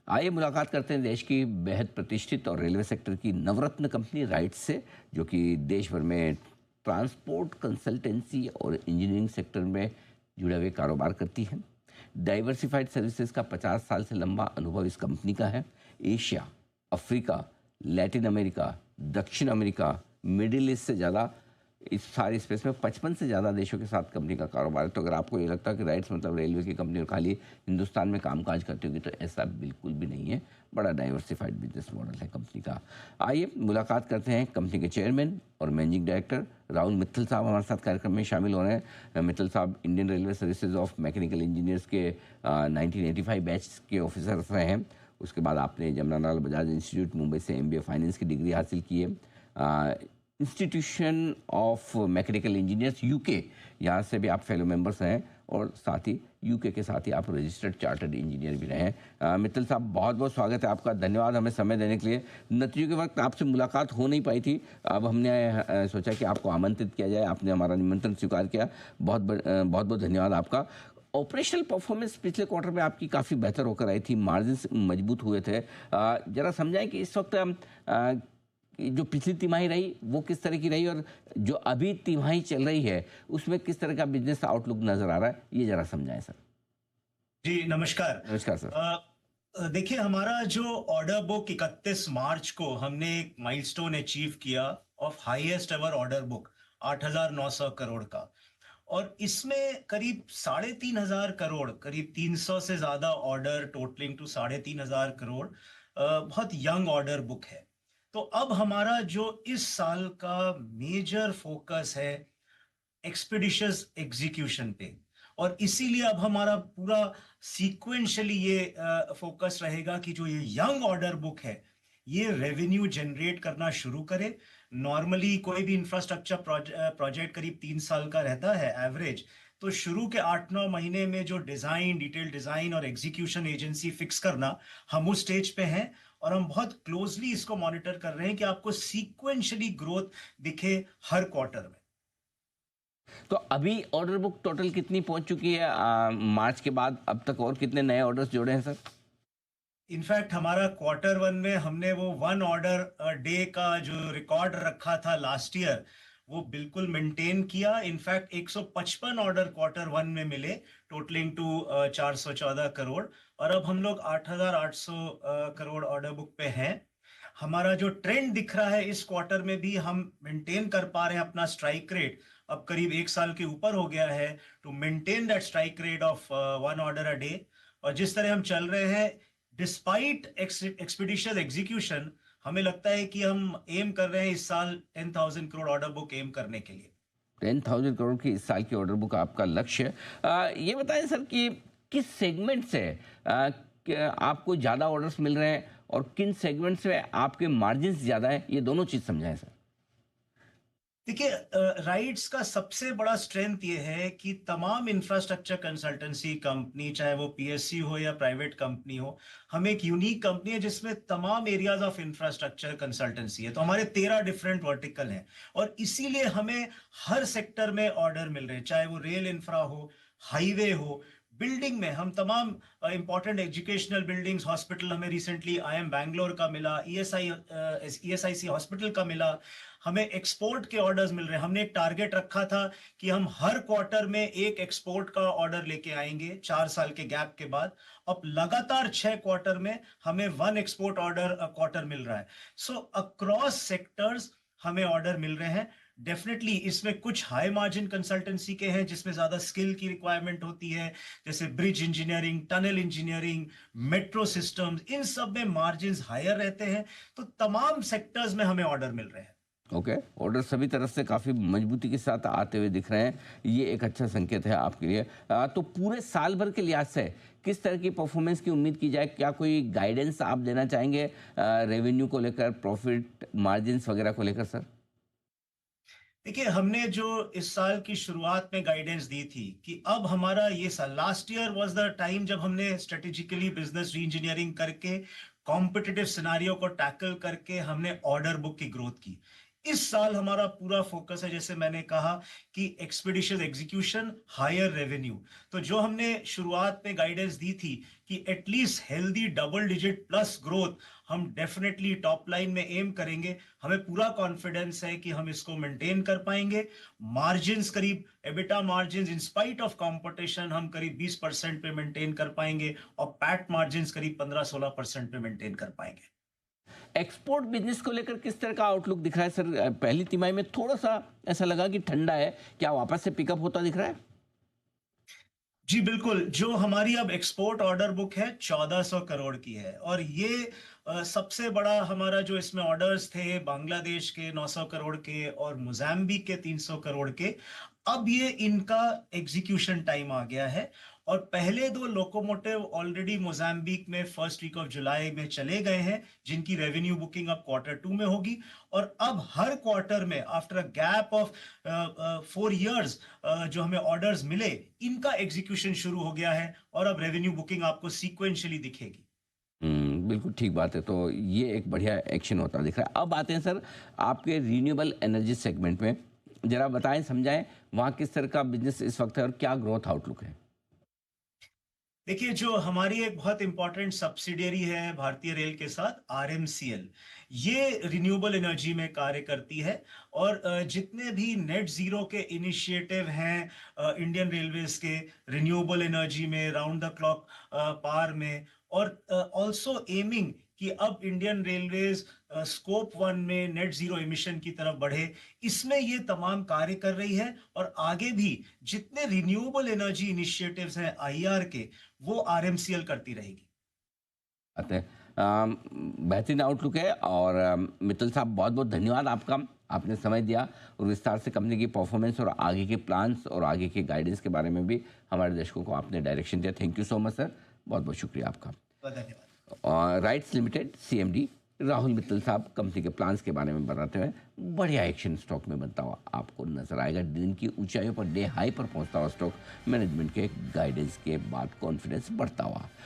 आइए मुलाकात करते हैं देश की बेहद प्रतिष्ठित और रेलवे सेक्टर की नवरत्न कंपनी राइट्स से, जो कि देश भर में ट्रांसपोर्ट कंसल्टेंसी और इंजीनियरिंग सेक्टर में जुड़े हुए कारोबार करती है। डाइवर्सिफाइड सर्विसेज का 50 साल से लंबा अनुभव इस कंपनी का है। एशिया, अफ्रीका, लैटिन अमेरिका, दक्षिण अमेरिका, मिडिल ईस्ट से ज़्यादा इस सारे स्पेस में 55 से ज़्यादा देशों के साथ कंपनी का कारोबार है। तो अगर आपको ये लगता है कि राइट्स मतलब रेलवे की कंपनी और खाली हिंदुस्तान में कामकाज करती होगी, तो ऐसा बिल्कुल भी नहीं है। बड़ा डाइवर्सिफाइड बिजनेस मॉडल है कंपनी का। आइए मुलाकात करते हैं कंपनी के चेयरमैन और मैनेजिंग डायरेक्टर राहुल मित्तल साहब हमारे साथ कार्यक्रम में शामिल हो रहे हैं। मित्तल साहब Indian railway services of mechanical engineers के 1985 बैच के ऑफिसर्स रहे हैं। उसके बाद आपने जमनालाल बजाज इंस्टीट्यूट मुंबई से MBA फाइनेंस की डिग्री हासिल की है। Institution of mechanical engineers UK, यहाँ से भी आप फेलो मेंबर्स हैं, और साथ ही यूके के साथ ही आप रजिस्टर्ड चार्टर्ड इंजीनियर भी रहे हैं। मित्तल साहब, बहुत बहुत स्वागत है आपका। धन्यवाद हमें समय देने के लिए। नतीजों के वक्त आपसे मुलाकात हो नहीं पाई थी, अब हमने सोचा कि आपको आमंत्रित किया जाए। आपने हमारा निमंत्रण स्वीकार किया, बहुत बहुत धन्यवाद आपका। ऑपरेशनल परफॉर्मेंस पिछले क्वार्टर में आपकी काफ़ी बेहतर होकर आई थी, मार्जिन मजबूत हुए थे। जरा समझाएं कि इस वक्त जो पिछली तिमाही रही वो किस तरह की रही, और जो अभी तिमाही चल रही है उसमें किस तरह का बिजनेस आउटलुक नजर आ रहा है, ये जरा समझाएं सर। जी नमस्कार। नमस्कार सर। देखिए, हमारा जो ऑर्डर बुक 31 मार्च को हमने एक माइलस्टोन अचीव किया of highest ever order book 8,900 crore का, और इसमें करीब 3,500 करोड़, करीब 300 से ज्यादा ऑर्डर टोटलिंग टू 3,500 करोड़ बहुत यंग ऑर्डर बुक है। तो अब हमारा जो इस साल का मेजर फोकस है एक्सपीडिशियस एग्जीक्यूशन पे, और इसीलिए अब हमारा पूरा सीक्वेंशियली ये फोकस रहेगा कि जो ये यंग ऑर्डर बुक है ये रेवेन्यू जनरेट करना शुरू करे। नॉर्मली कोई भी इंफ्रास्ट्रक्चर प्रोजेक्ट करीब 3 साल का रहता है एवरेज, तो शुरू के 8-9 महीने में जो डिजाइन, डिटेल डिजाइन और एग्जीक्यूशन एजेंसी फिक्स करना, हम उस स्टेज पे हैं, और हम बहुत क्लोजली इसको मॉनिटर कर रहे हैं कि आपको सीक्वेंशियली ग्रोथ दिखे हर क्वार्टर में। तो अभी ऑर्डर बुक टोटल कितनी पहुंच चुकी है मार्च के बाद अब तक, और कितने नए ऑर्डर्स जोड़े हैं सर? इनफैक्ट हमारा Q1 में हमने वो 1 ऑर्डर डे का जो रिकॉर्ड रखा था लास्ट ईयर, वो बिल्कुल मेंटेन किया। इनफैक्ट 155 ऑर्डर Q1 में मिले, टोटलिंग टू 414 करोड़, और अब हम लोग 8,800 करोड़ ऑर्डर बुक पे हैं। हमारा जो ट्रेंड दिख रहा है इस क्वार्टर में भी हम मेंटेन कर पा रहे हैं अपना स्ट्राइक रेट, अब करीब 1 साल के ऊपर हो गया है, to maintain that strike rate of 1 order a day. और जिस तरह हम चल रहे हैं डिस्पाइट एक्सपीडिशियस एग्जीक्यूशन, हमें लगता है कि हम एम कर रहे हैं इस साल 10,000 करोड़ ऑर्डर बुक एम करने के लिए। 10,000 करोड़ की इस साल की ऑर्डर बुक आपका लक्ष्य है। ये बताएं सर कि किस सेगमेंट से आपको ज़्यादा ऑर्डर्स मिल रहे हैं, और किन सेगमेंट्स में आपके मार्जिन ज़्यादा है, ये दोनों चीज़ समझाएं सर। देखिए, राइट्स का सबसे बड़ा स्ट्रेंथ ये है कि तमाम इंफ्रास्ट्रक्चर कंसल्टेंसी कंपनी, चाहे वो PSC हो या प्राइवेट कंपनी हो, हम एक यूनिक कंपनी है जिसमें तमाम एरियाज ऑफ इंफ्रास्ट्रक्चर कंसल्टेंसी है। तो हमारे 13 डिफरेंट वर्टिकल हैं, और इसीलिए हमें हर सेक्टर में ऑर्डर मिल रहे हैं, चाहे वो रेल इंफ्रा हो, हाईवे हो, बिल्डिंग में हम तमाम इंपॉर्टेंट एजुकेशनल बिल्डिंग्स, हॉस्पिटल, हमें रिसेंटली IIM बैंगलोर का मिला, ESIC हॉस्पिटल का मिला, हमें एक्सपोर्ट के ऑर्डर्स मिल रहे हैं। हमने एक टारगेट रखा था कि हम हर क्वार्टर में एक एक्सपोर्ट का ऑर्डर लेके आएंगे 4 साल के गैप के बाद। अब लगातार 6 क्वार्टर में हमें 1 एक्सपोर्ट ऑर्डर क्वार्टर मिल रहा है। सो अक्रॉस सेक्टर्स हमें ऑर्डर मिल रहे हैं। डेफिनेटली इसमें कुछ हाई मार्जिन कंसल्टेंसी के हैं जिसमें ज्यादा स्किल की रिक्वायरमेंट होती है, जैसे bridge engineering, tunnel engineering, metro systems, इन सब में मार्जिन हायर रहते हैं। तो तमाम सेक्टर्स में हमें ऑर्डर मिल रहे हैं। ओके, ऑर्डर सभी तरफ से काफ़ी मजबूती के साथ आते हुए दिख रहे हैं, ये एक अच्छा संकेत है आपके लिए। तो पूरे साल भर के लिहाज से किस तरह की परफॉर्मेंस की उम्मीद की जाए? क्या कोई गाइडेंस आप देना चाहेंगे रेवेन्यू को लेकर, प्रॉफिट मार्जिन्स वगैरह को लेकर सर? देखिए, हमने जो इस साल की शुरुआत में गाइडेंस दी थी कि अब हमारा ये साल, last year was the time जब हमने स्ट्रेटेजिकली बिजनेस री इंजीनियरिंग करके कॉम्पिटिटिव सिनारियो को टैकल करके हमने ऑर्डर बुक की ग्रोथ की। इस साल हमारा पूरा फोकस है, जैसे मैंने कहा, कि एक्सपीडिशियस एग्जीक्यूशन, हायर रेवेन्यू। तो जो हमने शुरुआत में गाइडेंस दी थी कि at least healthy double digit plus growth हम डेफिनेटली टॉप लाइन में एम करेंगे, हमें पूरा कॉन्फिडेंस है कि हम इसको मेंटेन कर पाएंगे। मार्जिन्स करीब, EBITDA margins in spite of competition हम करीब 20% पे मेंटेन कर पाएंगे, और पैट मार्जिन्स करीब 15-16% पे मेंटेन कर पाएंगे। एक्सपोर्ट बिजनेस को लेकर किस तरह का आउटलुक दिख रहा है सर? पहली तिमाही में थोड़ा सा ऐसा लगा कि ठंडा है, क्या वापस से पिकअप होता दिख रहा है? जी बिल्कुल, जो हमारी अब एक्सपोर्ट ऑर्डर बुक है 1400 करोड़ की है, और ये सबसे बड़ा हमारा जो इसमें ऑर्डर्स थे बांग्लादेश के 900 करोड़ के और मोजाम्बिक के 300 करोड़ के, अब ये इनका एग्जीक्यूशन टाइम आ गया है। और पहले दो लोकोमोटिव ऑलरेडी मोजाम्बिक में फर्स्ट वीक ऑफ जुलाई में चले गए हैं, जिनकी रेवेन्यू बुकिंग अब Q2 में होगी। और अब हर क्वार्टर में after a gap of 4 years जो हमें ऑर्डर्स मिले, इनका एग्जीक्यूशन शुरू हो गया है, और अब रेवेन्यू बुकिंग आपको सीक्वेंशियली दिखेगी। बिल्कुल ठीक बात है। तो ये एक बढ़िया एक्शन होता दिख रहा है। अब आते हैं सर आपके रिन्यूएबल एनर्जी सेगमेंट में। ज़रा बताएँ, समझाएँ वहाँ किस तरह का बिज़नेस इस वक़्त है और क्या ग्रोथ आउटलुक है? देखिए, जो हमारी एक बहुत इंपॉर्टेंट सब्सिडियरी है भारतीय रेल के साथ, आरएमसीएल, ये रिन्यूएबल एनर्जी में कार्य करती है। और जितने भी नेट जीरो के इनिशिएटिव हैं इंडियन रेलवेज के, रिन्यूएबल एनर्जी में, राउंड द क्लॉक पावर में, और ऑल्सो एमिंग कि अब इंडियन रेलवेज स्कोप 1 में नेट जीरो एमिशन की तरफ बढ़े, इसमें ये तमाम कार्य कर रही है। और आगे भी जितने रिन्यूएबल एनर्जी इनिशिएटिव्स हैं आईआर के, वो आरएमसीएल करती रहेगी। आते हैं बेहतरीन आउटलुक है। और मित्तल साहब, बहुत बहुत धन्यवाद आपका। आपने समय दिया और विस्तार से कंपनी की परफॉर्मेंस और आगे के प्लान्स और आगे के गाइडेंस के बारे में भी हमारे दर्शकों को आपने डायरेक्शन दिया। Thank you so much sir, बहुत बहुत शुक्रिया आपका। बहुत धन्यवाद। और rights limited CMD Rahul Mittal साहब कंपनी के प्लान्स के बारे में बताते हुए, बढ़िया एक्शन स्टॉक में बनता हुआ आपको नजर आएगा। दिन की ऊंचाइयों पर, डे हाई पर पहुंचता हुआ स्टॉक, मैनेजमेंट के गाइडेंस के बाद कॉन्फिडेंस बढ़ता हुआ।